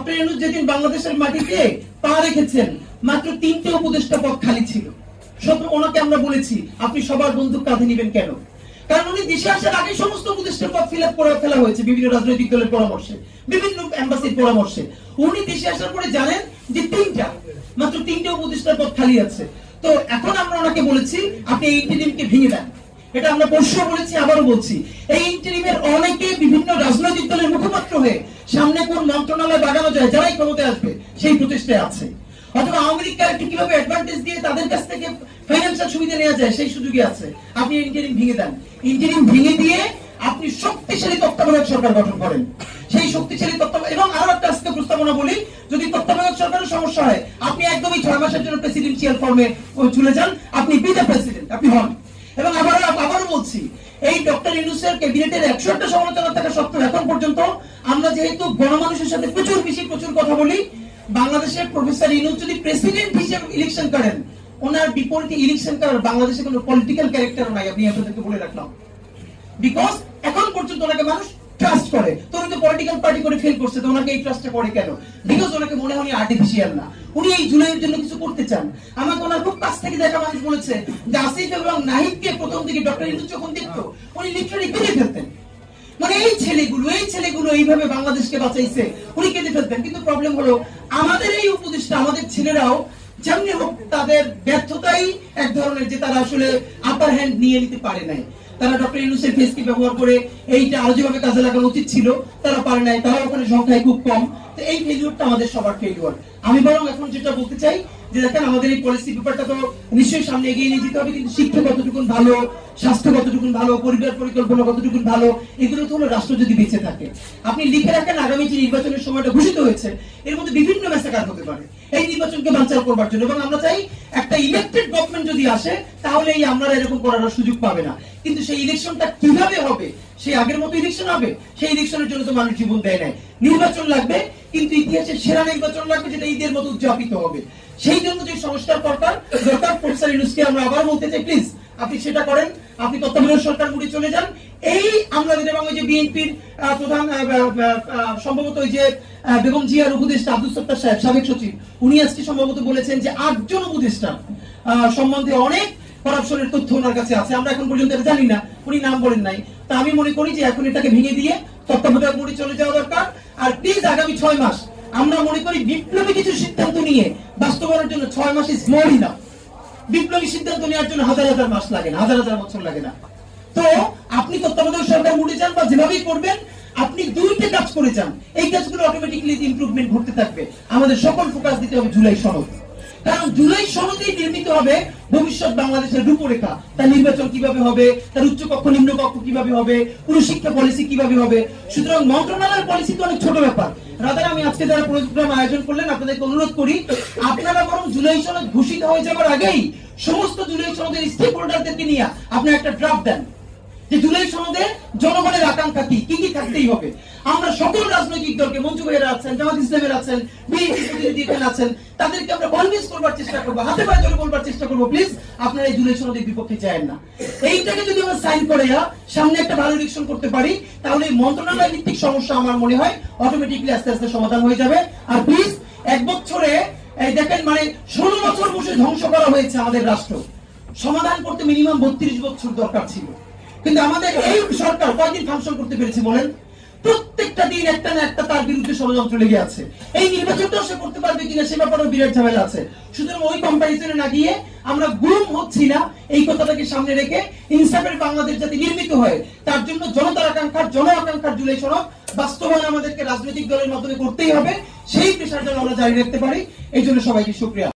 Doctor Yunus যেদিন বাংলাদেশের মাটিতে পা রেখেছেন মাত্র 3টে উপদেষ্টা পদ খালি ছিল। ওনাকে আমরা বলেছি আপনি সবার বন্দুক কাঁধে নেবেন কেন? কারণ উনি দেশে আসার আগে সমস্ত উপদেষ্টার পদ ফিল আপ করে ফেলা হয়েছে বিভিন্ন রাজনৈতিক দলের পরামর্শে, বিভিন্ন এমবাসির পরামর্শে। উনি দেশে আসার পরে জানেন যে মাত্র 3টে উপদেষ্টার পদ খালি আছে। তো এখন আমরা ওনাকে বলেছি আপনি এই ইন্টারিমকে ভেঙে দেন। এটা আমরা পরশু বলেছি, আবারও বলছি, এই ইন্টারিমের অনেকে বিভিন্ন রাজনৈতিক দলের মুখপাত্র হয়ে সামনে কোন মন্ত্রণালয় বাগানো যায় যারাই ক্ষমতায় আসবে সেই প্রচেষ্টায় আছে, অথবা আওয়ামী লীগ একটু কিভাবে অ্যাডভান্টেজ দিয়ে তাদের কাছ থেকে ফাইন্যান্সিয়াল সুবিধা নেওয়া যায় সেই সুযোগে আছে। আপনি ইন্টারিম ভেঙে দেন। ইন্টারিম ভেঙে দিয়ে আপনি শক্তিশালী তত্ত্বাবধায়ক সরকার গঠন করেন। সেই শক্তিশালী তত্ত্বাবধায়ক, এবং আরো একটা আজকে প্রস্তাবনা বলি, যদি তত্ত্বাবধায়ক সরকারের সমস্যা হয় আপনি একদমই 6 মাসের জন্য প্রেসিডেন্সিয়াল ফর্মে চলে যান, আপনি বি দ্য প্রেসিডেন্ট, আপনি হন। এবং আবারও বলছি, এই ডক্টর ইউনূসের ক্যাবিনেটের 100টা সমালোচনা থাকা সত্ত্বেও এখন পর্যন্ত আমরা যেহেতু গণমানুষের সাথে প্রচুর কথা বলি, বাংলাদেশের প্রফেসর ইউনূস যদি প্রেসিডেন্ট হিসেবে ইলেকশন করেন, ওনার বিপরীতে ইলেকশন করার বাংলাদেশে কোনো পলিটিক্যাল ক্যারেক্টার নাই, আপনি আপনাদেরকে বলে রাখলাম। বিকজ এখন পর্যন্ত ওনাকে মানুষ ট্রাস্ট করে। তো উনি তো পলিটিক্যাল পার্টি করে ফেল করছে, তো ওনাকে এই ট্রাস্টে করে কেন? বিকজ ওনাকে মনে হয় আর্টিফিশিয়াল না, উনি এই জুলাইয়ের জন্য কিছু করতে চান। আমাকে ওনার খুব কাছ থেকে দেখা মানুষ বলেছে যে আসিফ এবং নাহিদকে প্রথম দিকে ডক্টর ইউনূস যখন দেখতো উনি লিটারালি কেঁদে ফেলতেন। মানে এই ছেলেগুলো এইভাবে বাংলাদেশকে বাঁচাইছে, উনি কেঁদে ফেলতেন। কিন্তু প্রবলেম হলো আমাদের এই উপদেষ্টা, আমাদের ছেলেরাও যেমনি হোক তাদের ব্যর্থতাই এক ধরনের, যে তারা আসলে আপার হ্যান্ড নিয়ে নিতে পারে নাই। তারা ডক্টর ইউনূসের ফেসকে ব্যবহার করে এইটা আরো যেভাবে কাজে লাগানো উচিত ছিল তারা পারে নাই, তারা ওখানে সংখ্যায় খুব কম। তো এই ফেলিউরটা আমাদের সবার ফেলিউর। আমি বরং এখন যেটা বলতে চাই যে দেখেন, আমাদের এই পলিসি পেপারটা তো নিশ্চয়ই সামনে এগিয়ে নিয়ে যেতে হবে, কিন্তু শিক্ষা কতটুকুন ভালো, স্বাস্থ্য কতটুকুন ভালো, পরিবার পরিকল্পনা কতটুকুন ভালো, এগুলো তো হলো রাষ্ট্র যদি বেঁচে থাকে। আপনি লিখে রাখেন আগামী যে নির্বাচনের সময়টা ঘোষিত হয়েছে এর মধ্যে বিভিন্ন ম্যাসাকার হতে পারে এই নির্বাচনকে বানচাল করবার জন্য, এবং আমরা চাই একটা ইলেক্টেড গভর্নমেন্ট যদি আসে তাহলে এই আমরা এরকম করার সুযোগ পাবে না। কিন্তু সেই ইলেকশনটা কিভাবে হবে, সেই আগের মতো ইলেকশন হবে, সেই ইলেকশনের জন্য তো মানুষ জীবন দেয় নাই। নির্বাচন লাগবে, কিন্তু ইতিহাসের সেরা নির্বাচন লাগবে যেটা ঈদের মতো উদযাপিত হবে। সেই জন্য যে সংস্কার দরকার প্রফেসর ইউনূসকে আমরা আবার বলতে চাই, প্লিজ আপনি সেটা করেন, আপনি তত্ত্বাবধায়ক সরকার মুড়ে চলে যান। এই আমরা এবং ওই যে বিএনপির প্রধান সম্ভবত ওই যে বেগম জিয়ার উপদেষ্টা আব্দুল সত্তার সাহেব, সাবেক সচিব, উনি আজকে সম্ভবত বলেছেন যে 8 জন উপদেষ্টা সম্বন্ধে অনেক করাপশনের তথ্য ওনার কাছে আছে। আমরা এখন পর্যন্ত এটা জানি না, উনি নাম বলেন নাই। তা আমি মনে করি যে এখন এটাকে ভেঙে দিয়ে তত্ত্বাবধায়ক মুড়ে চলে যাওয়া দরকার। আর প্লিজ আগামী 6 মাস আমরা মনে করি বিপ্লবী কিছু সিদ্ধান্ত নিয়ে বাস্তবায়নের জন্য 6 মাস ইজ মোর ইনাফ। বিপ্লবী সিদ্ধান্ত নেওয়ার জন্য হাজার মাস লাগে না, হাজার বছর লাগে না। তো আপনি তত্ত্বাবধায়ক সরকার মুড়ে যান বা যেভাবেই করবেন, আপনি 2টে কাজ করে যান, এই কাজগুলো অটোমেটিক্যালি ইমপ্রুভমেন্ট ঘটতে থাকবে। আমাদের সকল ফোকাস দিতে হবে জুলাই সনদ, কারণ জুলাই সনদেই নির্মিত হবে ভবিষ্যৎ বাংলাদেশের রূপরেখা। তার নির্বাচন কিভাবে হবে, তার উচ্চ কক্ষ নিম্ন কক্ষ কিভাবে হবে, পুরো শিক্ষা পলিসি কিভাবে হবে। সুতরাং মন্ত্রণালয়ের পলিসি তো অনেক ছোট ব্যাপার। রাদার আমি আজকে যারা প্রোগ্রাম আয়োজন করলেন আপনাদেরকে অনুরোধ করি, আপনারা বরং জুলাই সনদ ঘোষিত হয়ে যাবার আগেই সমস্ত জুলাই সনদের স্টেক হোল্ডারদেরকে নিয়ে আপনি একটা ড্রাফট দেন যে জুলাই সনদে জনগণের আকাঙ্ক্ষা কি কি থাকতেই হবে। আমরা সকল রাজনৈতিক দলকে, মঞ্জু ভাইয়েরা আছেন, জামাত ইসলামের আছেন, বিএনপি প্রতিনিধি এখানে আছেন, তাদেরকে আমরা কনভিন্স করবার চেষ্টা করবো, হাতে পায়ে ধরে বলবার চেষ্টা করবো, প্লিজ আপনারা এই জুলাই সনদের বিপক্ষে যায়েন না। এইটাকে যদি আমরা সাইন করে সামনে একটা ভালো ইলেকশন করতে পারি, তাহলে এই মন্ত্রণালয় ভিত্তিক সমস্যা আমার মনে হয় অটোমেটিকলি আস্তে আস্তে সমাধান হয়ে যাবে। আর প্লিজ 1 বছরে এই দেখেন, মানে 16 বছর বসে ধ্বংস করা হয়েছে আমাদের রাষ্ট্র, সমাধান করতে মিনিমাম 32 বছর দরকার ছিল। কিন্তু আমাদের এই সরকার কয়দিন ফাংশন করতে পেরেছে বলেন? প্রত্যেকটা দিন একটা না একটা তার বিরুদ্ধে ষড়যন্ত্র লেগে আছে। এই নির্বাচনটাও সে করতে পারবে কিনা সে ব্যাপারেও বিরাট ঝামেলা আছে। সুতরাং ওই কম্পারিজনে না গিয়ে আমরা গুম হচ্ছি না, এই কথাটাকে সামনে রেখে ইনসাফের বাংলাদেশ যাতে নির্মিত হয় তার জন্য জনতার আকাঙ্ক্ষার, জন আকাঙ্ক্ষার জুলাই সনদ বাস্তবায়ন আমাদেরকে রাজনৈতিক দলের মাধ্যমে করতেই হবে। সেই প্রেশার যেন আমরা জারি রাখতে পারি। এই জন্য সবাইকে শুকরিয়া।